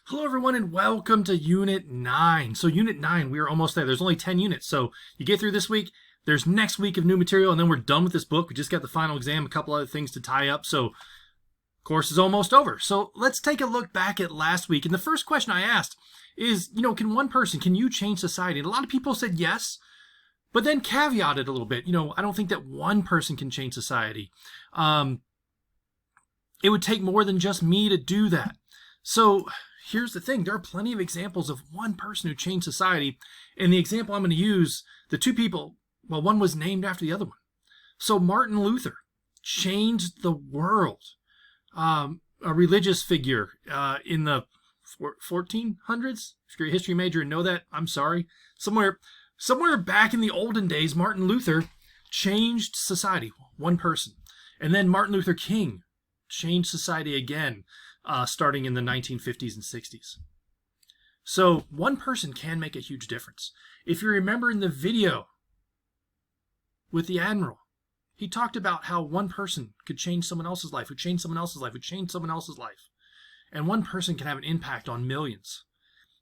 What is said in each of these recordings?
Hello, everyone, and welcome to Unit 9. So Unit 9, we are almost there. There's only 10 units, so you get through this week. There's next week of new material, and then we're done with this book. We just got the final exam, a couple other things to tie up, so course is almost over. So let's take a look back at last week. And the first question I asked is, can you change society? And a lot of people said yes, but then caveated a little bit. I don't think that one person can change society. It would take more than just me to do that. So here's the thing. There are plenty of examples of one person who changed society. And the example I'm going to use, the two people, well, one was named after the other one. So Martin Luther changed the world. A religious figure in the 1400s. If you're a history major and know that, I'm sorry. Somewhere back in the olden days, Martin Luther changed society. One person. And then Martin Luther King changed society again, starting in the 1950s and 60s. So one person can make a huge difference. If you remember in the video with the Admiral, he talked about how one person could change someone else's life, who changed someone else's life, who changed someone else's life. And one person can have an impact on millions.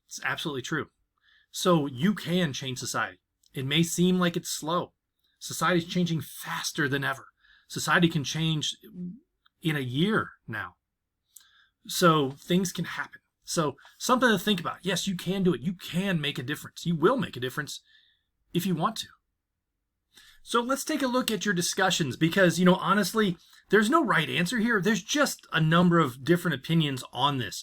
It's absolutely true. So you can change society. It may seem like it's slow. Society's changing faster than ever. Society can change in a year now. So things can happen. So something to think about. Yes, you can do it. You can make a difference. You will make a difference if you want to. So let's take a look at your discussions because, honestly, there's no right answer here. There's just a number of different opinions on this.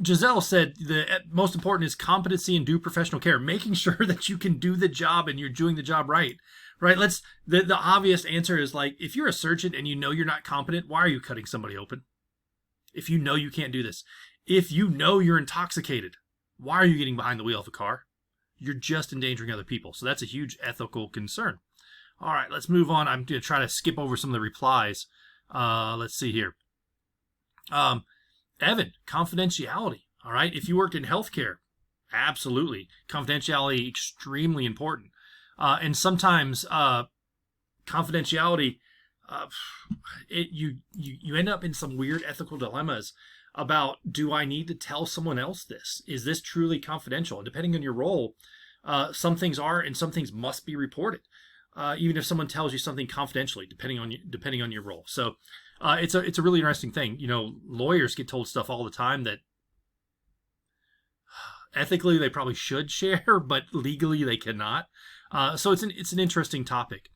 Giselle said the most important is competency and due professional care, making sure that you can do the job and you're doing the job right. Right? The obvious answer is like, if you're a surgeon and you know you're not competent, why are you cutting somebody open? If you know you can't do this. If you know you're intoxicated, why are you getting behind the wheel of a car? You're just endangering other people. So that's a huge ethical concern. All right, let's move on. I'm going to try to skip over some of the replies. Let's see here. Evan, confidentiality. All right, if you worked in healthcare, absolutely. Confidentiality, extremely important. And sometimes confidentiality, you end up in some weird ethical dilemmas about, do I need to tell someone else this? Is this truly confidential? And depending on your role, some things are and some things must be reported, even if someone tells you something confidentially, depending on your role. So it's a really interesting thing. Lawyers get told stuff all the time that ethically they probably should share, but legally they cannot. So it's an interesting topic.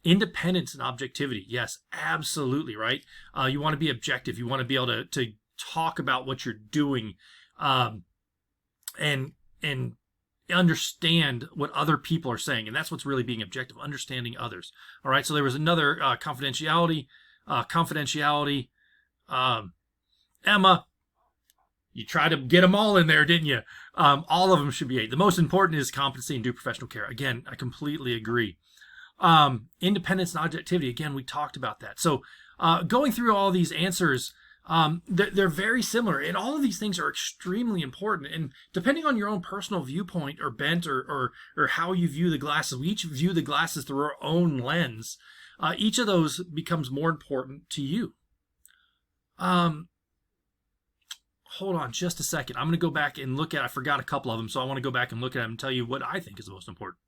Independence and objectivity. Yes, absolutely, right? You want to be objective. You want to be able to talk about what you're doing and understand what other people are saying. And that's what's really being objective, understanding others. All right, so there was another confidentiality. Emma, you tried to get them all in there, didn't you? All of them should be 8. The most important is competency and due professional care. Again, I completely agree. Independence and objectivity. Again, we talked about that. So going through all these answers, they're very similar. And all of these things are extremely important. And depending on your own personal viewpoint or bent or how you view the glasses, we each view the glasses through our own lens. Each of those becomes more important to you. Hold on just a second. I'm going to go back and look at, I forgot a couple of them, so I want to go back and look at them and tell you what I think is the most important.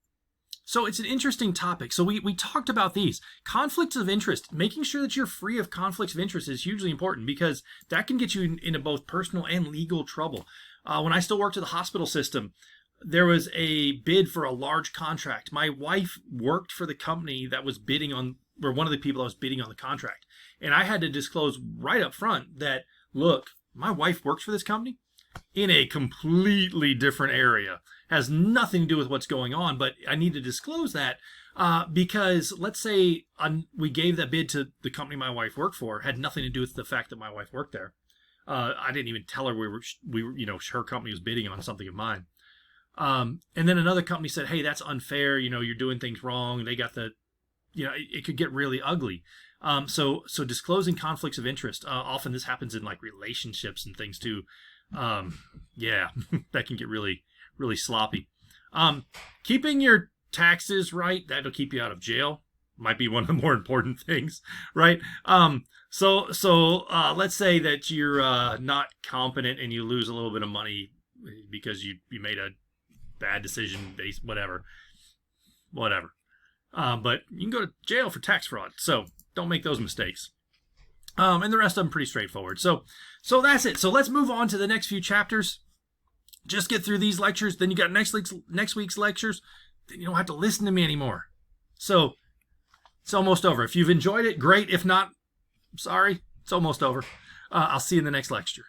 So it's an interesting topic. So we talked about these. Conflicts of interest. Making sure that you're free of conflicts of interest is hugely important because that can get you into both personal and legal trouble. When I still worked at the hospital system, there was a bid for a large contract. My wife worked for the company that was bidding on, or one of the people that was bidding on the contract. And I had to disclose right up front that, look, my wife works for this company in a completely different area. Has nothing to do with what's going on, but I need to disclose that because let's say we gave that bid to the company my wife worked for, had nothing to do with the fact that my wife worked there. I didn't even tell her we were, her company was bidding on something of mine. And then another company said, hey, that's unfair. You're doing things wrong. They got it could get really ugly. So disclosing conflicts of interest, often this happens in like relationships and things too. Yeah, that can get really, really sloppy. Keeping your taxes right, that'll keep you out of jail. might be one of the more important things, right? So let's say that you're not competent and you lose a little bit of money because you made a bad decision based whatever. But you can go to jail for tax fraud. So don't make those mistakes. And the rest of them pretty straightforward. So that's it. So let's move on to the next few chapters. Just get through these lectures. Then you got next week's lectures. Then you don't have to listen to me anymore. So it's almost over. If you've enjoyed it, great. If not, sorry, it's almost over. I'll see you in the next lecture.